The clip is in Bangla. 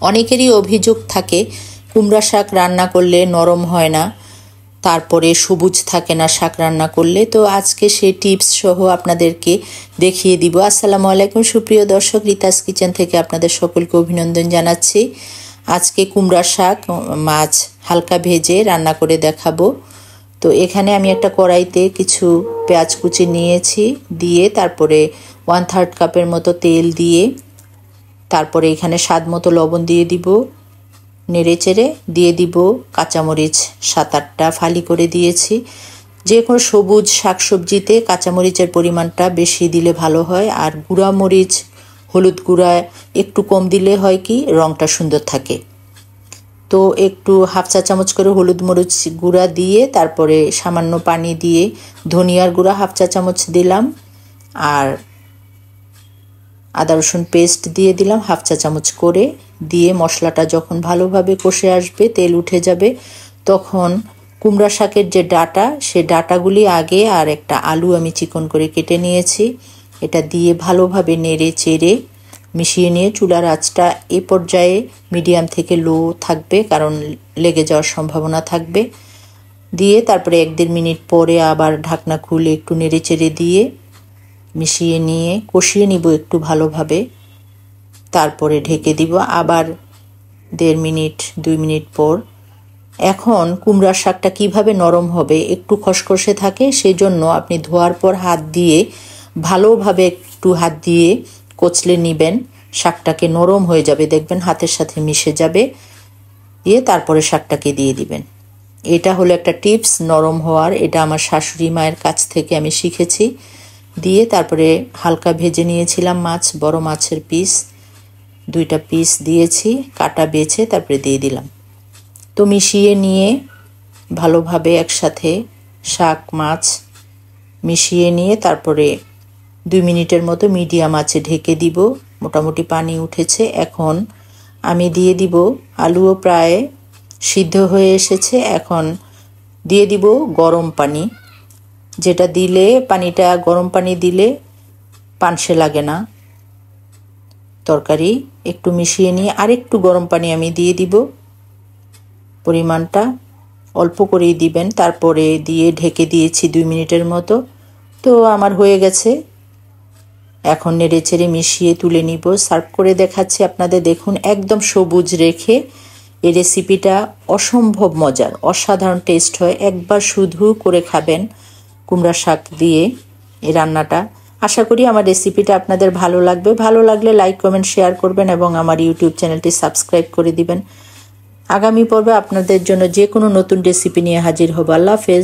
অনেকেরই অভিযোগ থাকে কুমড়া শাক রান্না করলে নরম হয় না, তারপরে সবুজ থাকে না শাক রান্না করলে। তো আজকে সেই টিপস সহ আপনাদেরকে দেখিয়ে দিব। আসসালামু আলাইকুম সুপ্রিয় দর্শক, রিতাস কিচেন থেকে আপনাদের সকলকে অভিনন্দন জানাচ্ছি। আজকে কুমড়া শাক মাছ হালকা ভেজে রান্না করে দেখাবো। তো এখানে আমি একটা কড়াইতে কিছু পেঁয়াজ কুচি নিয়েছি, দিয়ে তারপরে 1/3 কাপের মতো তেল দিয়ে তারপরে এখানে স্বাদ মতো লবণ দিয়ে দিব, নেড়ে চেড়ে দিয়ে দিব কাঁচামরিচ 7-8টা ফালি করে দিয়েছি। যে কোনো সবুজ শাকসবজিতে কাঁচামরিচের পরিমাণটা বেশি দিলে ভালো হয়, আর গুঁড়া মরিচ হলুদ গুঁড়া একটু কম দিলে হয় কি রঙটা সুন্দর থাকে। তো একটু 1/2 চা চামচ করে হলুদ মরিচ গুঁড়া দিয়ে তারপরে সামান্য পানি দিয়ে ধনিয়ার গুঁড়া 1/2 চা চামচ দিলাম, আর আদা রসুন পেস্ট দিয়ে দিলাম 1/2 চা চামচ করে। দিয়ে মশলাটা যখন ভালোভাবে কষে আসবে, তেল উঠে যাবে, তখন কুমড়া শাকের যে ডাঁটা, সে ডাঁটাগুলি আগে আর একটা আলু আমি চিকন করে কেটে নিয়েছি, এটা দিয়ে ভালোভাবে নেড়ে চেড়ে মিশিয়ে নিয়ে চুলার আঁচটা এ পর্যায়ে মিডিয়াম থেকে লো থাকবে, কারণ লেগে যাওয়ার সম্ভাবনা থাকবে। দিয়ে তারপরে 1-1.5 মিনিট পরে আবার ঢাকনা খুলে একটু নেড়ে চেড়ে দিয়ে মিশিয়ে নিয়ে কষিয়ে নিব একটু ভালোভাবে। তারপরে ঢেকে দিব আবার 1.5 মিনিট 2 মিনিট পর। এখন কুমড়ার শাকটা কিভাবে নরম হবে, একটু খসখসে থাকে, সেই জন্য আপনি ধোয়ার পর হাত দিয়ে ভালোভাবে একটু হাত দিয়ে কচলে নেবেন, শাকটাকে নরম হয়ে যাবে, দেখবেন হাতের সাথে মিশে যাবে। দিয়ে তারপরে শাকটাকে দিয়ে দিবেন। এটা হলো একটা টিপস নরম হওয়ার, এটা আমার শাশুড়ি মায়ের কাছ থেকে আমি শিখেছি। দিয়ে তারপরে হালকা ভেজে নিয়েছিলাম মাছ, বড় মাছের পিস 2টা পিস দিয়েছি কাটা বেছে, তারপরে দিয়ে দিলাম। তো মিশিয়ে নিয়ে ভালোভাবে একসাথে শাক মাছ মিশিয়ে নিয়ে তারপরে 2 মিনিটের মতো মিডিয়াম আঁচে ঢেকে দিব। মোটামুটি পানি উঠেছে। এখন আমি দিয়ে দিব, আলুও প্রায় সিদ্ধ হয়ে এসেছে। এখন দিয়ে দিব গরম পানি, যেটা দিলে পানিটা গরম পানি দিলে পানসে লাগে না তরকারি। একটু মিশিয়ে নিয়ে আরেকটু গরম পানি আমি দিয়ে দিব, পরিমাণটা অল্প করেই দিবেন। তারপরে দিয়ে ঢেকে দিয়েছি 2 মিনিটের মতো। তো আমার হয়ে গেছে। এখন নেড়ে চেড়ে মিশিয়ে তুলে নিব, সার্ভ করে দেখাচ্ছি আপনাদের। দেখুন একদম সবুজ রেখে এই রেসিপিটা অসম্ভব মজার, অসাধারণ টেস্ট হয়। একবার শুধু করে খাবেন কুমড়া শাক দিয়ে এই রান্নাটা। আশা করি আমার রেসিপিটা আপনাদের ভালো লাগবে। ভালো লাগলে লাইক কমেন্ট শেয়ার করবেন এবং আমার ইউটিউব চ্যানেলটি সাবস্ক্রাইব করে দিবেন। আগামী পর্বে আপনাদের জন্য যে কোনো নতুন রেসিপি নিয়ে হাজির হব। আল্লাহ হাফেজ।